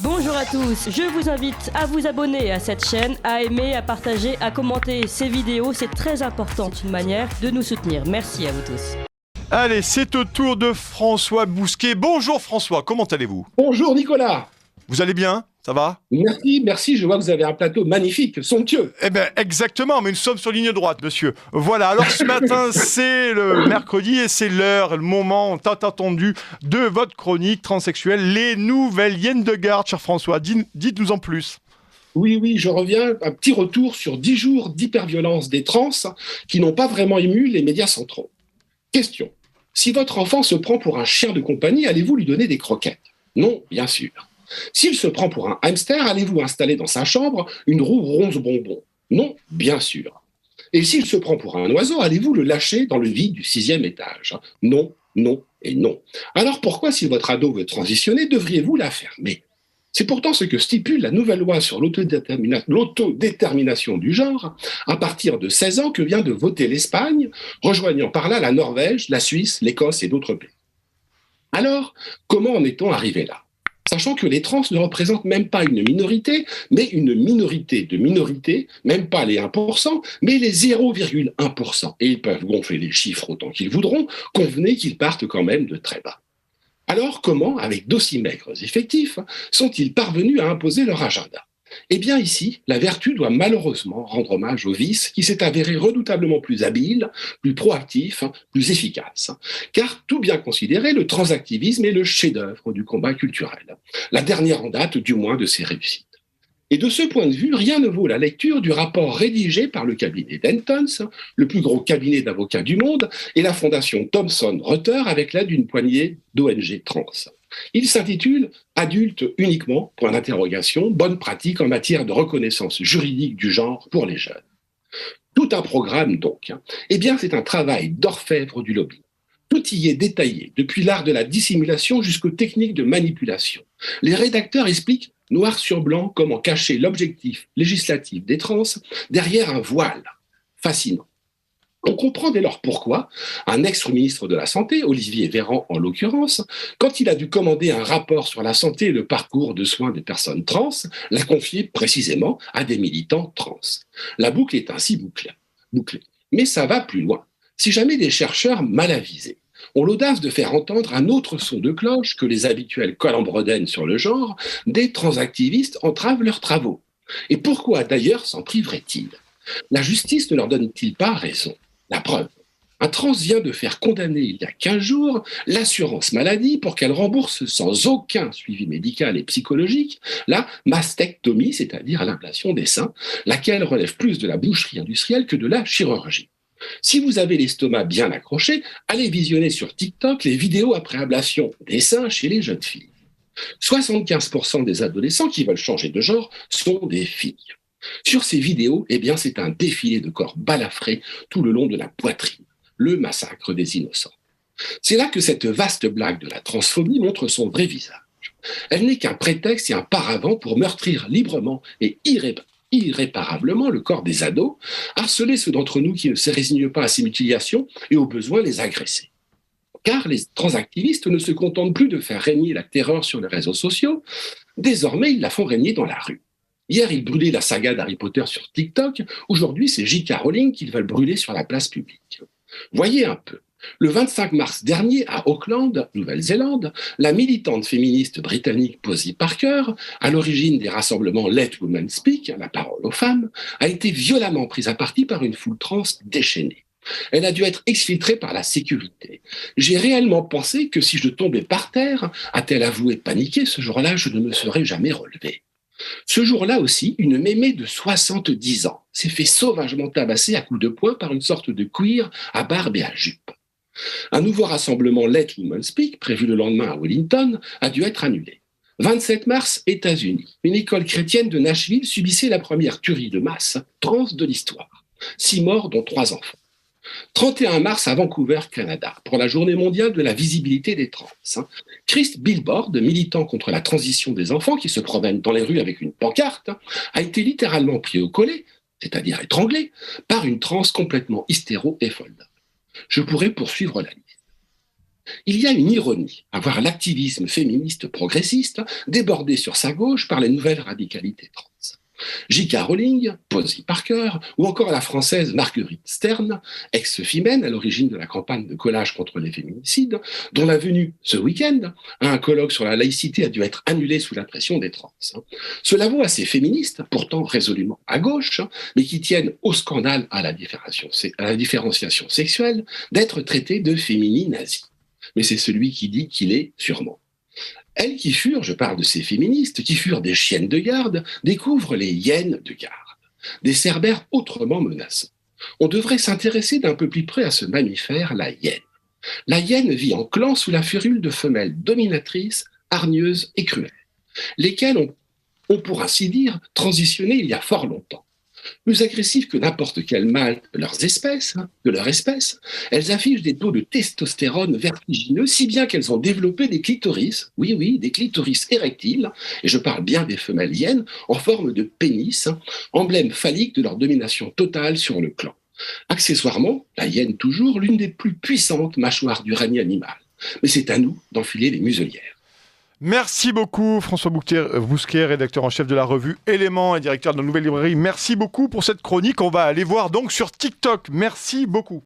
Bonjour à tous, je vous invite à vous abonner à cette chaîne, à aimer, à partager, à commenter ces vidéos, c'est très important, c'est une manière de nous soutenir. Merci à vous tous. Allez, c'est au tour de François Bousquet. Bonjour François, comment allez-vous? Bonjour Nicolas. Vous allez bien? Ça va? Merci, je vois que vous avez un plateau magnifique, somptueux. Eh bien, exactement, mais nous sommes sur ligne droite, monsieur. Voilà, alors ce matin, c'est le mercredi et c'est l'heure, le moment tant attendu de votre chronique transsexuelle, les nouvelles hyènes de garde, cher François. Dites-nous en plus. Oui, je reviens, un petit retour sur 10 jours d'hyperviolence des trans qui n'ont pas vraiment ému les médias centraux. Question, si votre enfant se prend pour un chien de compagnie, allez-vous lui donner des croquettes? Non, bien sûr. S'il se prend pour un hamster, allez-vous installer dans sa chambre une roue ronze bonbon? Non, bien sûr. Et s'il se prend pour un oiseau, allez-vous le lâcher dans le vide du 6e étage? Non, non et non. Alors pourquoi, si votre ado veut transitionner, devriez-vous la fermer? C'est pourtant ce que stipule la nouvelle loi sur l'autodétermination du genre à partir de 16 ans que vient de voter l'Espagne, rejoignant par là la Norvège, la Suisse, l'Écosse et d'autres pays. Alors, comment en est-on arrivé là? Sachant que les trans ne représentent même pas une minorité, mais une minorité de minorités, même pas les 1%, mais les 0,1%. Et ils peuvent gonfler les chiffres autant qu'ils voudront, convenez qu'ils partent quand même de très bas. Alors comment, avec d'aussi maigres effectifs, sont-ils parvenus à imposer leur agenda? Eh bien ici, la vertu doit malheureusement rendre hommage au vice qui s'est avéré redoutablement plus habile, plus proactif, plus efficace. Car tout bien considéré, le transactivisme est le chef-d'œuvre du combat culturel, la dernière en date du moins de ses réussites. Et de ce point de vue, rien ne vaut la lecture du rapport rédigé par le cabinet Dentons, le plus gros cabinet d'avocats du monde, et la fondation Thomson Reuters avec l'aide d'une poignée d'ONG trans. Il s'intitule « Adultes uniquement, point d'interrogation, bonnes pratiques en matière de reconnaissance juridique du genre pour les jeunes ». Tout un programme donc. Eh bien, c'est un travail d'orfèvre du lobby. Tout y est détaillé, depuis l'art de la dissimulation jusqu'aux techniques de manipulation. Les rédacteurs expliquent noir sur blanc comment cacher l'objectif législatif des trans derrière un voile. Fascinant. On comprend dès lors pourquoi un ex-ministre de la Santé, Olivier Véran en l'occurrence, quand il a dû commander un rapport sur la santé et le parcours de soins des personnes trans, l'a confié précisément à des militants trans. La boucle est ainsi bouclée. Mais ça va plus loin. Si jamais des chercheurs mal avisés ont l'audace de faire entendre un autre son de cloche que les habituels colembredaines sur le genre, des transactivistes entravent leurs travaux. Et pourquoi d'ailleurs s'en priveraient-ils? La justice ne leur donne-t-il pas raison? La preuve. Un trans vient de faire condamner il y a 15 jours l'assurance maladie pour qu'elle rembourse sans aucun suivi médical et psychologique la mastectomie, c'est-à-dire l'ablation des seins, laquelle relève plus de la boucherie industrielle que de la chirurgie. Si vous avez l'estomac bien accroché, allez visionner sur TikTok les vidéos après ablation des seins chez les jeunes filles. 75% des adolescents qui veulent changer de genre sont des filles. Sur ces vidéos, eh bien, c'est un défilé de corps balafrés tout le long de la poitrine, le massacre des innocents. C'est là que cette vaste blague de la transphobie montre son vrai visage. Elle n'est qu'un prétexte et un paravent pour meurtrir librement et irréparablement le corps des ados, harceler ceux d'entre nous qui ne se résignent pas à ces mutilations et au besoin les agresser. Car les transactivistes ne se contentent plus de faire régner la terreur sur les réseaux sociaux, désormais ils la font régner dans la rue. Hier, ils brûlaient la saga d'Harry Potter sur TikTok. Aujourd'hui, c'est J.K. Rowling qu'ils veulent brûler sur la place publique. Voyez un peu. Le 25 mars dernier, à Auckland, Nouvelle-Zélande, la militante féministe britannique Posie Parker, à l'origine des rassemblements Let Women Speak, la parole aux femmes, a été violemment prise à partie par une foule trans déchaînée. Elle a dû être exfiltrée par la sécurité. J'ai réellement pensé que si je tombais par terre, a-t-elle avoué paniquée, ce jour-là, je ne me serais jamais relevée. Ce jour-là aussi, une mémé de 70 ans s'est fait sauvagement tabasser à coups de poing par une sorte de queer à barbe et à jupe. Un nouveau rassemblement Let Women Speak, prévu le lendemain à Wellington, a dû être annulé. 27 mars, États-Unis. Une école chrétienne de Nashville subissait la première tuerie de masse trans de l'histoire. 6 morts, dont 3 enfants. 31 mars à Vancouver, Canada, pour la journée mondiale de la visibilité des trans. Chris Billboard, militant contre la transition des enfants qui se promène dans les rues avec une pancarte, a été littéralement pris au collet, c'est-à-dire étranglé, par une trans complètement hystéro et folle. Je pourrais poursuivre la liste. Il y a une ironie à voir l'activisme féministe progressiste débordé sur sa gauche par les nouvelles radicalités trans. J.K. Rowling, Posey Parker ou encore la française Marguerite Stern, ex-Femmes à l'origine de la campagne de collage contre les féminicides, dont la venue ce week-end à un colloque sur la laïcité a dû être annulée sous la pression des trans. Cela vaut à ces féministes, pourtant résolument à gauche, mais qui tiennent au scandale à la différenciation sexuelle, d'être traitées de fémini-nazis. Mais c'est celui qui dit qu'il est sûrement. Elles qui furent, je parle de ces féministes, qui furent des chiennes de garde, découvrent les hyènes de garde, des cerbères autrement menaçants. On devrait s'intéresser d'un peu plus près à ce mammifère, la hyène. La hyène vit en clan sous la férule de femelles dominatrices, hargneuses et cruelles, lesquelles ont pour ainsi dire transitionné il y a fort longtemps. Plus agressives que n'importe quel mâle de leur espèce, elles affichent des taux de testostérone vertigineux, si bien qu'elles ont développé des clitoris, oui, des clitoris érectiles, et je parle bien des femelles hyènes, en forme de pénis, emblème phallique de leur domination totale sur le clan. Accessoirement, la hyène toujours, l'une des plus puissantes mâchoires du règne animal. Mais c'est à nous d'enfiler les muselières. Merci beaucoup François Bousquet, rédacteur en chef de la revue Éléments et directeur de la Nouvelle Librairie. Merci beaucoup pour cette chronique. On va aller voir donc sur TikTok. Merci beaucoup.